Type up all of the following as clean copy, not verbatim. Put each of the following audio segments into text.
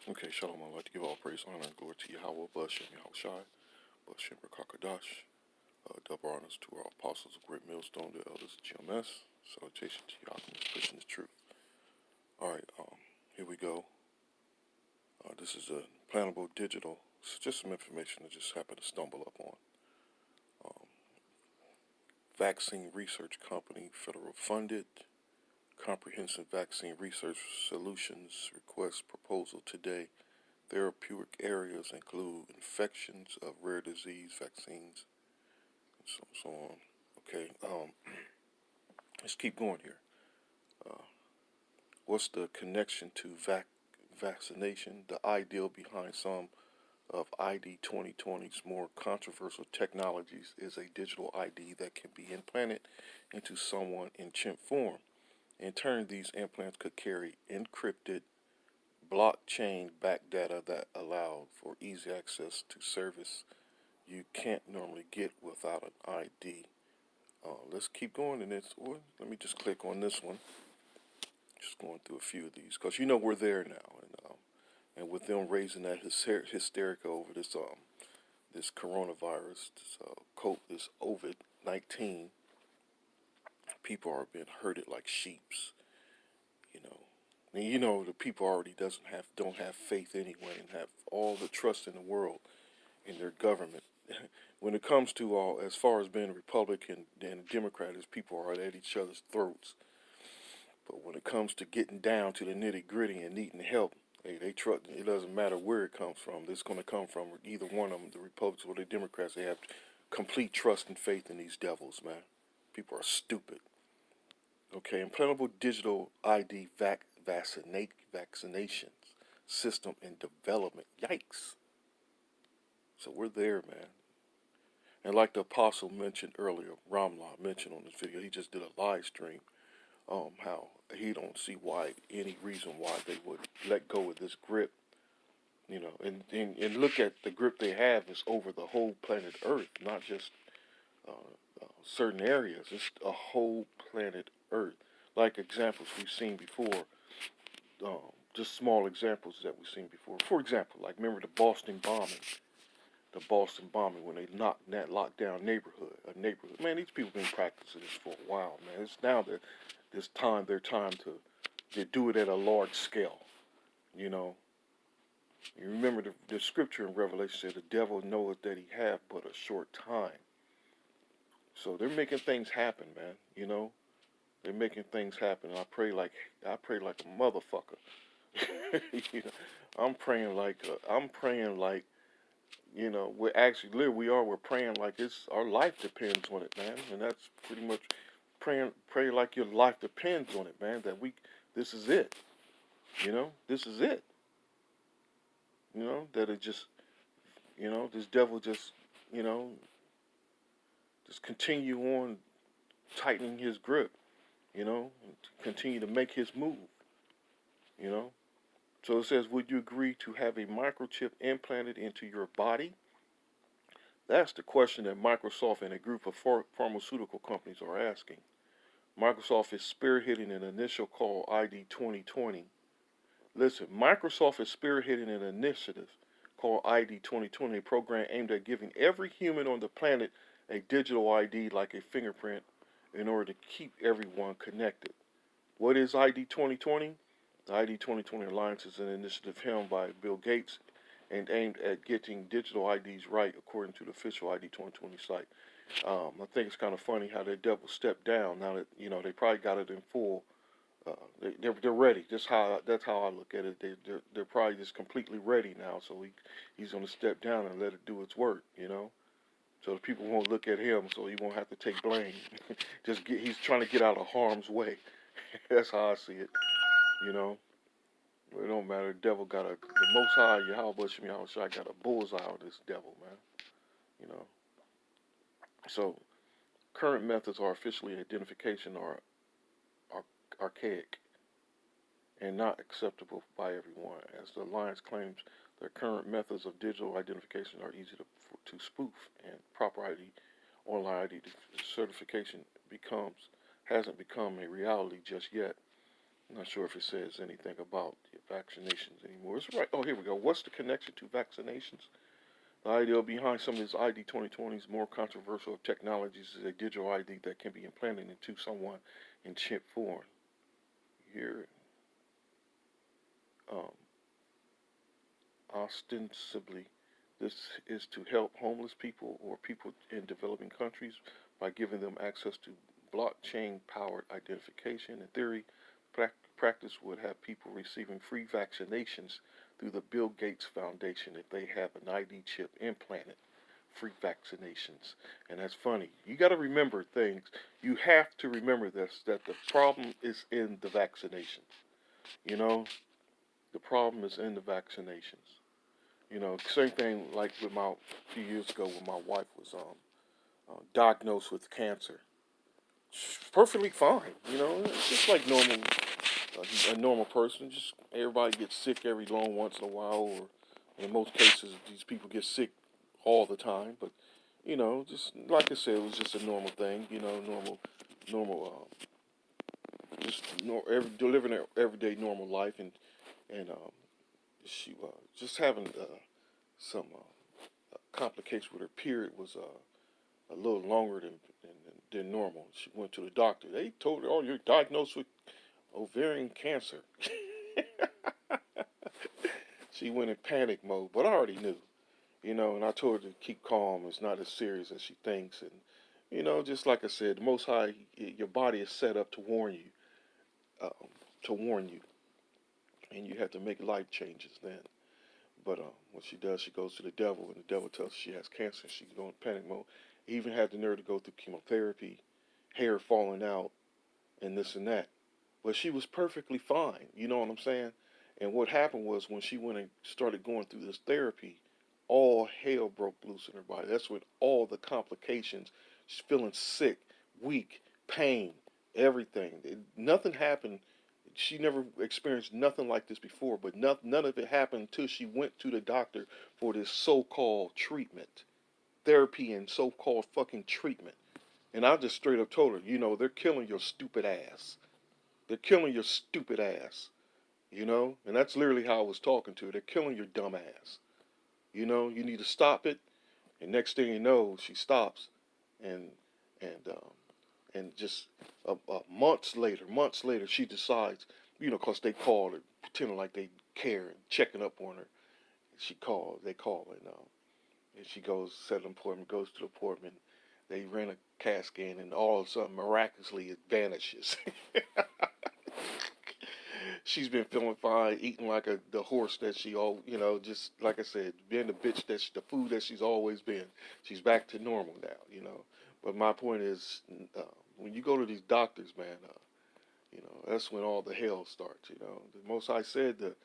Okay, Shalom. I'd like to give all praise, honor, and glory to Yahweh, Bashem, Yahushai, Bashem, Rakakadash. Double honors to our apostles of Great Millstone, the elders of GMS. Salutation to Yahuwah, pushing the truth. Alright, here we go. This is a plannable digital. It's just some information I just happened to stumble up on. Vaccine research company, federal funded. Comprehensive vaccine research solutions request proposal today. Therapeutic areas include infections of rare disease vaccines, and so on. Okay, let's keep going here. What's the connection to vaccination? The ideal behind some of I.D2020's more controversial technologies is a digital ID that can be implanted into someone in chimp form. In turn, these implants could carry encrypted blockchain backed data that allow for easy access to service you can't normally get without an ID. Let's keep going in this. Or let me just click on this one. Just going through a few of these because we're there now, and with them raising that hysteria over this coronavirus, this COVID-19, people are being herded like sheeps. You know, and the people already don't have faith anyway, and have all the trust in the world in their government. When it comes to as far as being a Republican and a Democrat, is people are at each other's throats. But when it comes to getting down to the nitty gritty and needing help, they trust. It doesn't matter where it comes from. It's going to come from either one of them, the Republicans or the Democrats. They have complete trust and faith in these devils, man. People are stupid. Okay, implantable digital ID vaccinations system in development. Yikes. So we're there, man. And like the apostle mentioned earlier, Ramla mentioned on this video, he just did a live stream, how he don't see any reason why they would let go of this grip, and look at the grip they have is over the whole planet Earth, not just certain areas. It's a whole planet Earth. Like examples we've seen before, just small examples that we've seen before. For example, like remember the Boston bombing when they locked down a neighborhood. Man, these people have been practicing this for a while, man. It's now their time to do it at a large scale. You know, you remember the scripture in Revelation said the devil knoweth that he have but a short time. So they're making things happen, man. They're making things happen. I pray like a motherfucker. I'm praying like we're actually we're praying like our life depends on it, man. And that's pretty much pray like your life depends on it, man. This is it. This is it. That it just, this devil you know, just continue on tightening his grip, and continue to make his move, you know. So it says, would you agree to have a microchip implanted into your body? That's the question that Microsoft and a group of pharmaceutical companies are asking. Microsoft is spearheading an initiative called I.D2020. Listen, Microsoft is spearheading an initiative called I.D2020, a program aimed at giving every human on the planet a digital ID like a fingerprint in order to keep everyone connected. What is I.D2020? The I.D2020 Alliance is an initiative helmed by Bill Gates and aimed at getting digital IDs right, according to the official I.D2020 site. I think it's kind of funny how that devil stepped down. Now that they probably got it in full. They're ready. That's how I look at it. They're probably just completely ready now. So he's going to step down and let it do its work. So the people won't look at him. So he won't have to take blame. He's trying to get out of harm's way. That's how I see it. It don't matter. The devil got the Most High Yahweh Shem Yahushua got a bullseye on this devil, man. So current methods of officially identification are archaic and not acceptable by everyone, as the Alliance claims their current methods of digital identification are easy to spoof, and proper online ID certification hasn't become a reality just yet. I'm not sure if it says anything about the vaccinations anymore. It's right. Oh, here we go. What's the connection to vaccinations? The idea behind some of these ID 2020's more controversial technologies is a digital ID that can be implanted into someone in chip form. Here, um, ostensibly, this is to help homeless people or people in developing countries by giving them access to blockchain powered identification. In theory, practice would have people receiving free vaccinations through the Bill Gates Foundation if they have an ID chip implanted. Free vaccinations. And that's funny. You got to remember things. You have to remember this that the problem is in the vaccinations. You know, the problem is in the vaccinations. Same thing like with my a few years ago when my wife was diagnosed with cancer. She's perfectly fine. It's just like a normal person. Just everybody gets sick every long once in a while, or in most cases, these people get sick all the time. But just like I said, it was just a normal thing. Normal, just delivering an everyday normal life, and she just having some complications with her period was a little longer than normal. She went to the doctor. They told her, "Oh, you're diagnosed with ovarian cancer." She went in panic mode, but I already knew. And I told her to keep calm. It's not as serious as she thinks, and just like I said, the Most High, your body is set up um, to warn you, and you have to make life changes then. But what she does, she goes to the devil, and the devil tells her she has cancer. She goes in panic mode. He even had the nerve to go through chemotherapy, hair falling out, and this and that. But she was perfectly fine. You know what I'm saying? And what happened was when she went and started going through this therapy, all hell broke loose in her body. That's when all the complications, she's feeling sick, weak, pain, everything. Nothing happened. She never experienced nothing like this before, but none of it happened until she went to the doctor for this so-called treatment, therapy and so-called fucking treatment. And I just straight up told her, they're killing your stupid ass. They're killing your stupid ass. And that's literally how I was talking to her. They're killing your dumb ass. You need to stop it. And next thing you know, she stops, and and just months later, she decides, cause they call her, pretending like they care and checking up on her. They call, and she goes, set an appointment, goes to the appointment. They rent a CAT scan, and all of a sudden, miraculously, it vanishes. She's been feeling fine, eating like the horse that she all, just like I said, being the bitch the food that she's always been. She's back to normal now. But my point is, when you go to these doctors, man, that's when all the hell starts. The Most High said that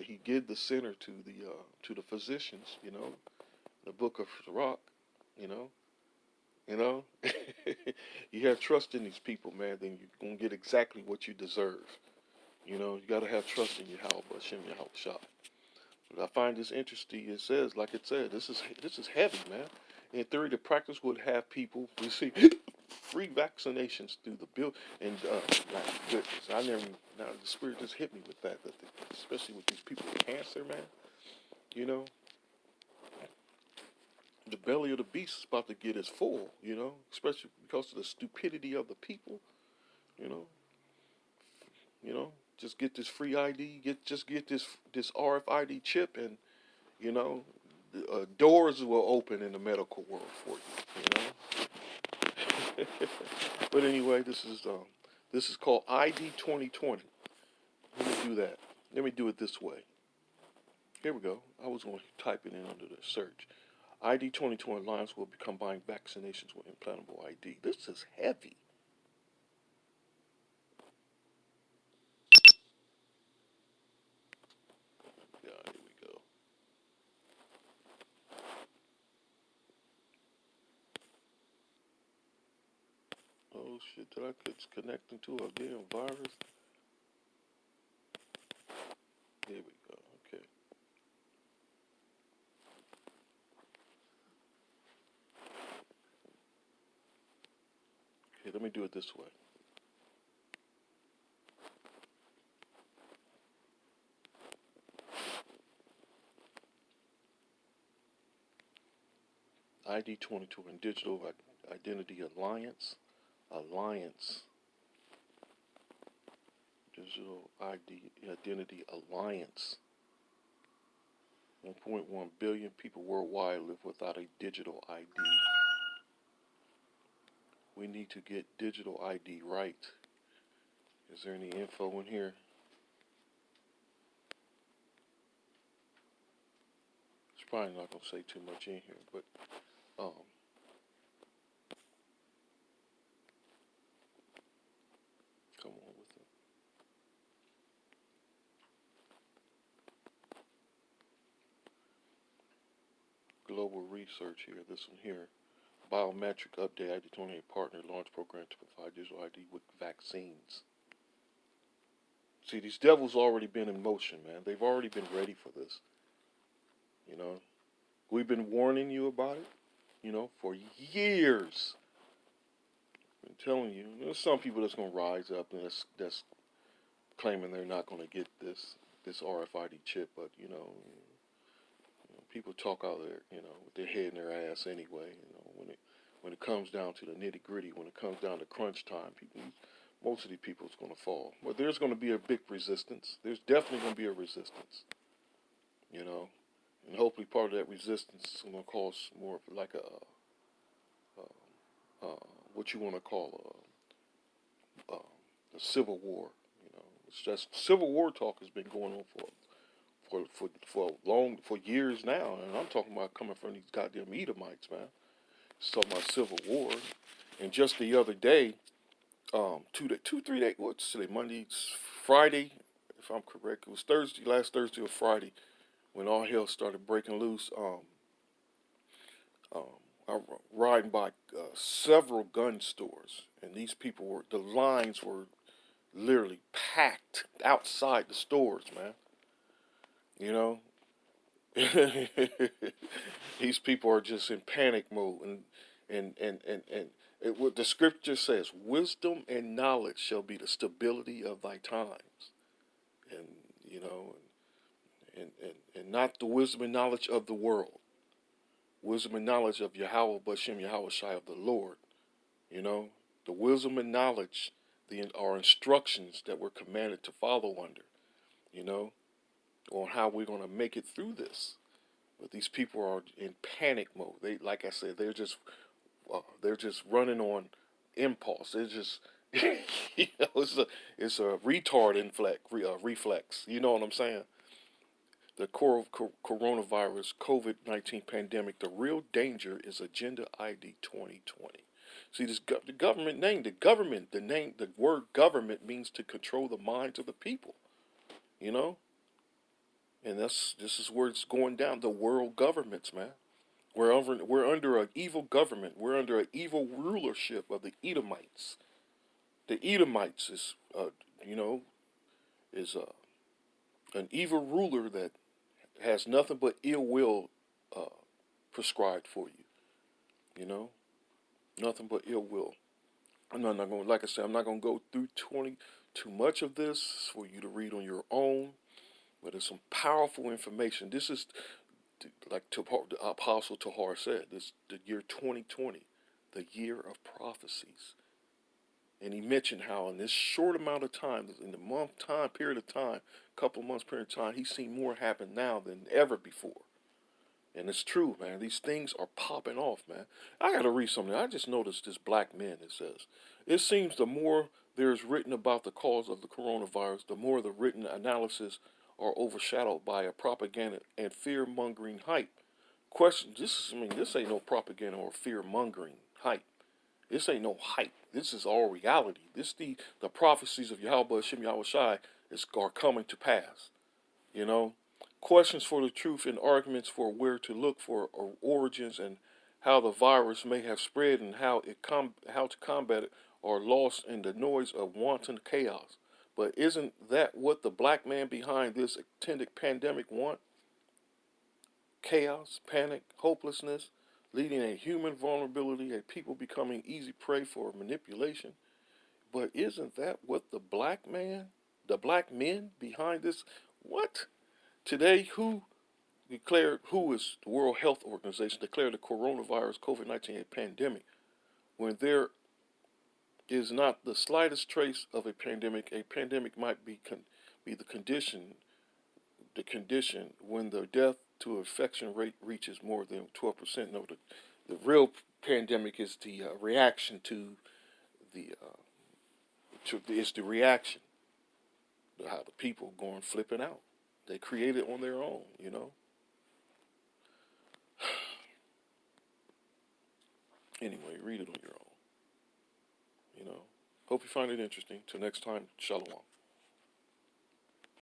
He give the sinner to the physicians. The Book of Sirach. You know, you know. You have trust in these people, man, then you're gonna get exactly what you deserve. You gotta have trust in Yahweh, Hashem Yahweh Shah. But I find this interesting. It says, like it said, this is heavy, man. In theory, the practice would have people receive free vaccinations through the bill. And my goodness, now the spirit just hit me with that especially with these people with cancer, man. You know, the belly of the beast is about to get its full. Especially because of the stupidity of the people. You know, you know, just get this free ID, get this RFID chip, and you know, doors will open in the medical world for you. But anyway, this is called ID2020. Let me do that. Let me do it this way. Here we go. I was going to type it in under the search. ID2020 Alliance will be combining vaccinations with implantable ID. This is heavy. Yeah, here we go. Oh shit, did I connect into a damn virus? Here we go. Okay. Okay, let me do it this way. ID2020 Digital Identity Alliance. Digital Identity Alliance. 1.1 billion people worldwide live without a digital ID. We need to get digital ID right. Is there any info in here? It's probably not going to say too much in here, but come on with it. Global research here, this one here. Biometric update, ID20 partner launch program to provide digital ID with vaccines. See, these devils already been in motion, man. They've already been ready for this. You know, we've been warning you about it, for years. I'm telling you, there's some people that's gonna rise up and that's claiming they're not gonna get this RFID chip, but people talk out there, with their head in their ass anyway. When it comes down to the nitty gritty, when it comes down to crunch time, most of these people is going to fall. But there's going to be a big resistance. There's definitely going to be a resistance, and hopefully part of that resistance is going to cause more of like what you want to call a civil war. It's just civil war talk has been going on for years now, and I'm talking about coming from these goddamn Edomites, man. It's talking about civil war, and just the other day, 3 days. What's today? Monday, Friday, if I'm correct. It was Thursday, last Thursday or Friday, when all hell started breaking loose. I was riding by several gun stores, and the lines were literally packed outside the stores, man. You know, these people are just in panic mode, and what the scripture says: wisdom and knowledge shall be the stability of thy times, and and not the wisdom and knowledge of the world, wisdom and knowledge of Yahweh Bashem Yahweh Shai of the Lord. The wisdom and knowledge, our instructions that we're commanded to follow under. On how we're going to make it through this. But these people are in panic mode. They, like I said, they're just running on impulse. They're just, it's a retard reflex. You know what I'm saying? The coronavirus COVID-19 pandemic. The real danger is Agenda ID 2020. See, the government name. The word government means to control the minds of the people. And this is where it's going down. The world governments, man. We're under an evil government. We're under an evil rulership of the Edomites. The Edomites is an evil ruler that has nothing but ill will prescribed for you. Nothing but ill will. I'm not going. Like I said, I'm not going to go through too much of this for you to read on your own. But it's some powerful information. This is, like the Apostle Tahar said, this the year 2020, the year of prophecies. And he mentioned how in this short amount of time, in the period of time, couple of months period of time, he's seen more happen now than ever before. And it's true, man. These things are popping off, man. I got to read something. I just noticed this black men, it says. It seems the more there's written about the cause of the coronavirus, the more the written analysis are overshadowed by a propaganda and fear-mongering hype. This ain't no propaganda or fear-mongering hype. This ain't no hype. This is all reality. The prophecies of Yahweh Hashem Yahweh Shai are coming to pass. Questions for the truth and arguments for where to look for origins and how the virus may have spread and how to combat it are lost in the noise of wanton chaos. But isn't that what the black man behind this intended pandemic want? Chaos, panic, hopelessness, leading a human vulnerability, a people becoming easy prey for manipulation. But isn't that what the black men behind this, what? Today, who declared, who is the World Health Organization, declared the coronavirus COVID-19 a pandemic when there is not the slightest trace of a pandemic. A pandemic might be the condition when the death to infection rate reaches more than 12%. No, the real pandemic is the reaction to it's the reaction, how the people going flipping out. They create it on their own, you know. Anyway, read it on your own, you know. Hope you find it interesting. Till next time, shalom.